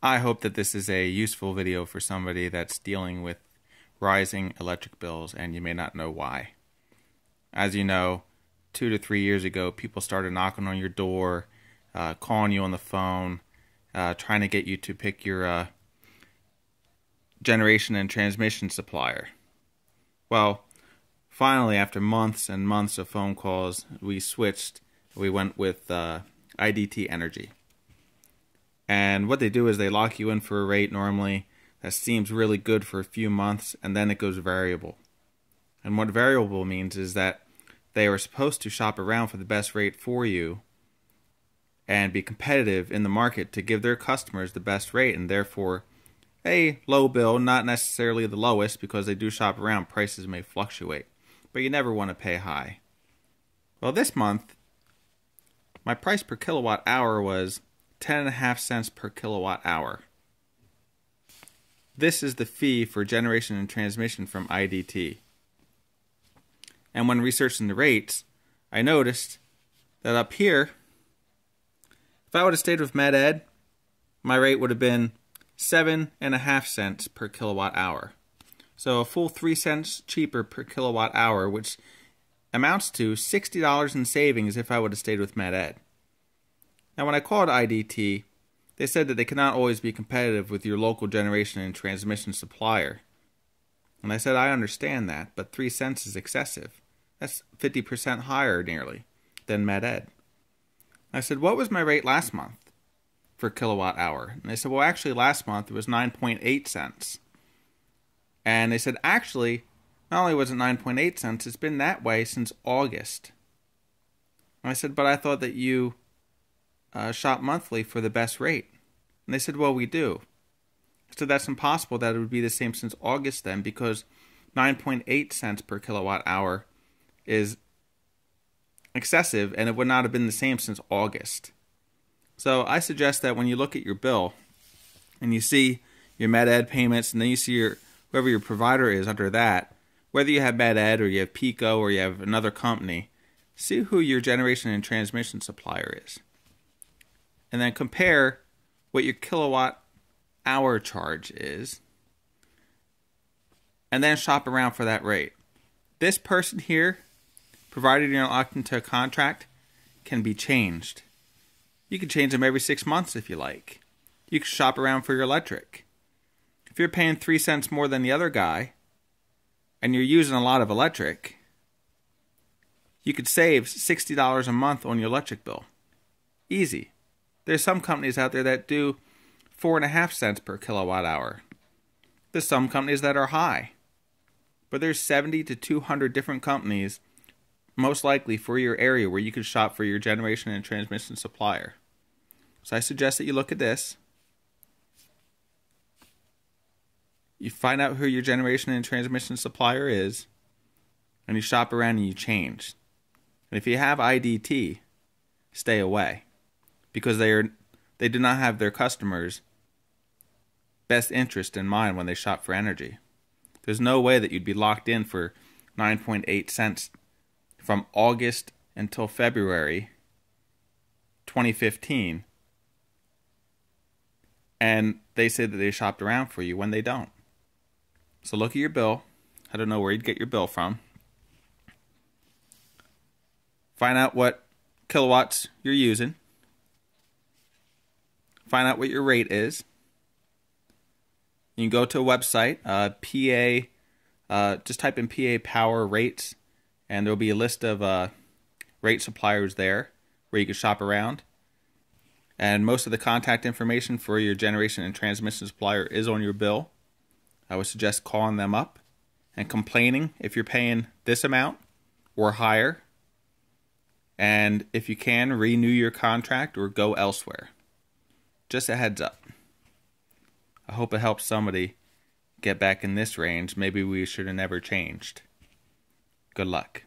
I hope that this is a useful video for somebody that's dealing with rising electric bills and you may not know why. As you know, 2 to 3 years ago, people started knocking on your door, calling you on the phone, trying to get you to pick your generation and transmission supplier. Well, finally, after months and months of phone calls, we switched. We went with IDT Energy. And what they do is they lock you in for a rate normally that seems really good for a few months, and then it goes variable. And what variable means is that they are supposed to shop around for the best rate for you and be competitive in the market to give their customers the best rate, and therefore a low bill, not necessarily the lowest, because they do shop around. Prices may fluctuate, but you never want to pay high. Well, this month, my price per kilowatt hour was 10.5 cents per kilowatt hour. This is the fee for generation and transmission from IDT. And when researching the rates, I noticed that up here, if I would have stayed with MedEd, my rate would have been 7.5 cents per kilowatt hour. So a full 3 cents cheaper per kilowatt hour, which amounts to $60 in savings if I would have stayed with MedEd. Now, when I called IDT, they said that they cannot always be competitive with your local generation and transmission supplier. And I said, I understand that, but 3 cents is excessive. That's 50% higher, nearly, than MedEd. I said, what was my rate last month for kilowatt hour? And they said, well, actually, last month it was 9.8 cents. And they said, actually, not only was it 9.8 cents, it's been that way since August. And I said, but I thought that you shop monthly for the best rate. And they said, well, we do. So that's impossible that it would be the same since August then, because 9.8 cents per kilowatt hour is excessive, and it would not have been the same since August. So I suggest that when you look at your bill and you see your MedEd payments, and then you see your whoever your provider is under that, whether you have MedEd or you have Pico or you have another company, see who your generation and transmission supplier is. And then compare what your kilowatt hour charge is, and then shop around for that rate. This person here, provided you're not locked into a contract, can be changed. You can change them every 6 months if you like. You can shop around for your electric. If you're paying 3 cents more than the other guy, and you're using a lot of electric, you could save $60 a month on your electric bill. Easy. There's some companies out there that do 4.5 cents per kilowatt hour. There's some companies that are high. But there's 70 to 200 different companies, most likely for your area, where you can shop for your generation and transmission supplier. So I suggest that you look at this. You find out who your generation and transmission supplier is, and you shop around and you change. And if you have IDT, stay away, because they do not have their customers' best interest in mind when they shop for energy. There's no way that you'd be locked in for 9.8 cents from August until February 2015, and they say that they shopped around for you when they don't. So look at your bill. I don't know where you'd get your bill from. Find out what kilowatts you're using. Find out what your rate is. You can go to a website, just type in PA Power Rates, and there'll be a list of rate suppliers there where you can shop around. And most of the contact information for your generation and transmission supplier is on your bill. I would suggest calling them up and complaining if you're paying this amount or higher. And if you can, renew your contract or go elsewhere. Just a heads up. I hope it helps somebody get back in this range. Maybe we should have never changed. Good luck.